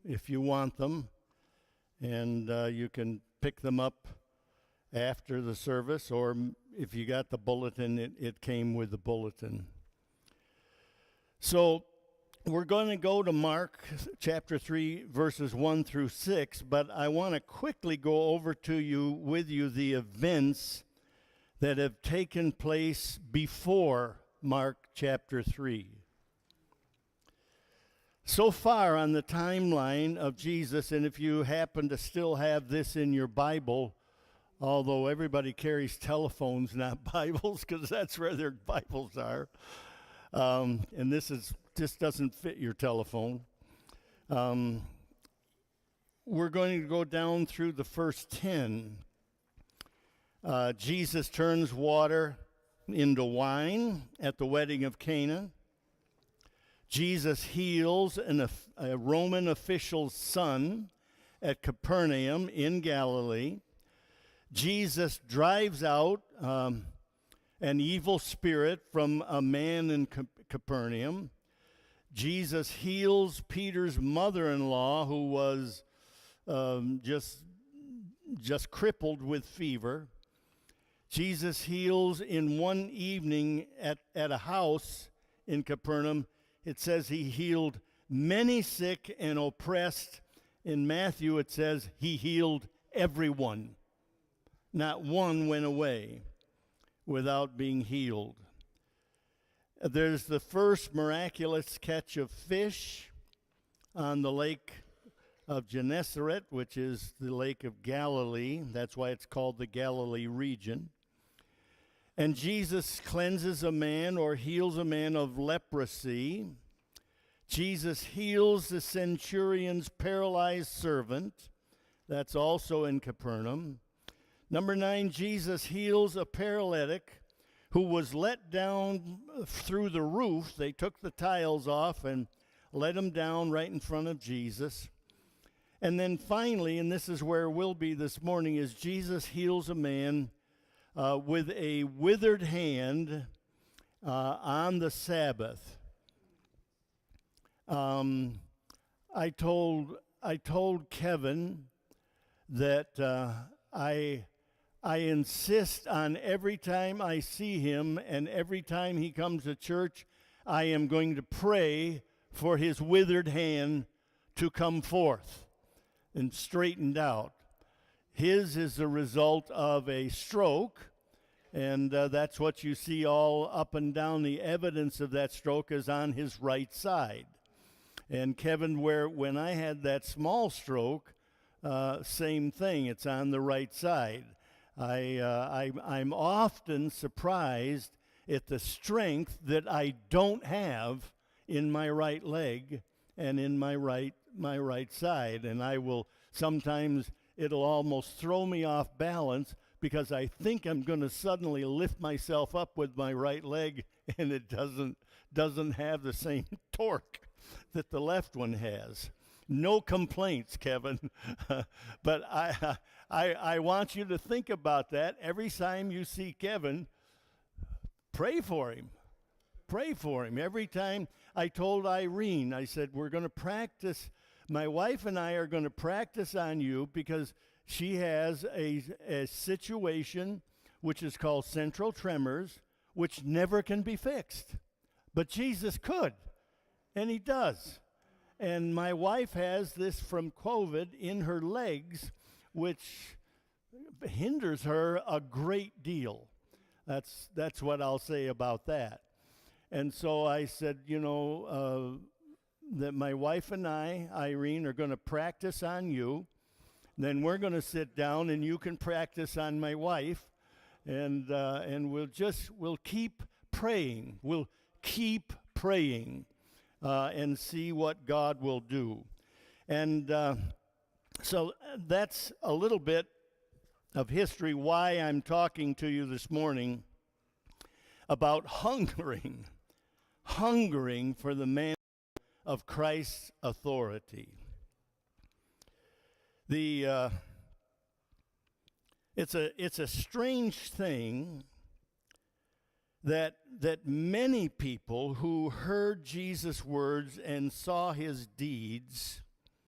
if you want them, and you can pick them up after the service, or if you got the bulletin, it came with the bulletin. So we're going to go to Mark chapter 3, verses 1 through 6, but I want to quickly go over with you the events that have taken place before Mark chapter 3. So far on the timeline of Jesus, and if you happen to still have this in your Bible, although everybody carries telephones, not Bibles, because that's where their Bibles are, and this doesn't fit your telephone. We're going to go down through the first 10. Jesus turns water into wine at the wedding of Cana. Jesus heals a Roman official's son at Capernaum in Galilee. Jesus drives out an evil spirit from a man in Capernaum. Jesus heals Peter's mother-in-law, who was just crippled with fever. Jesus heals in one evening at a house in Capernaum. It says he healed many sick and oppressed. In Matthew, it says he healed everyone. Not one went away without being healed. There's the first miraculous catch of fish on the lake of Gennesaret, which is the lake of Galilee. That's why it's called the Galilee region. And Jesus cleanses a man or heals a man of leprosy. Jesus heals the centurion's paralyzed servant. That's also in Capernaum. Number 9, Jesus heals a paralytic who was let down through the roof. They took the tiles off and let him down right in front of Jesus. And then finally, and this is where we'll be this morning, is Jesus heals a man with a withered hand on the Sabbath. I told Kevin that I insist on every time I see him and every time he comes to church, I am going to pray for his withered hand to come forth and straightened out. His is the result of a stroke, and that's what you see all up and down. The evidence of that stroke is on his right side. And Kevin, when I had that small stroke, same thing, it's on the right side. I'm often surprised at the strength that I don't have in my right leg and in my right side. And I will sometimes, it'll almost throw me off balance because I think I'm going to suddenly lift myself up with my right leg, and it doesn't have the same torque that the left one has. No complaints, Kevin. But I want you to think about that. Every time you see Kevin, pray for him. Pray for him. Every time I told Irene, I said, we're going to practice. My wife and I are going to practice on you because she has a situation which is called central tremors, which never can be fixed. But Jesus could, and he does. And my wife has this from COVID in her legs, which hinders her a great deal. That's what I'll say about that. And so I said, that my wife and I, Irene, are going to practice on you. Then we're going to sit down and you can practice on my wife. And we'll keep praying. We'll keep praying and see what God will do. And so that's a little bit of history why I'm talking to you this morning about hungering for the man of Christ's authority. It's a strange thing that many people who heard Jesus' words and saw his deeds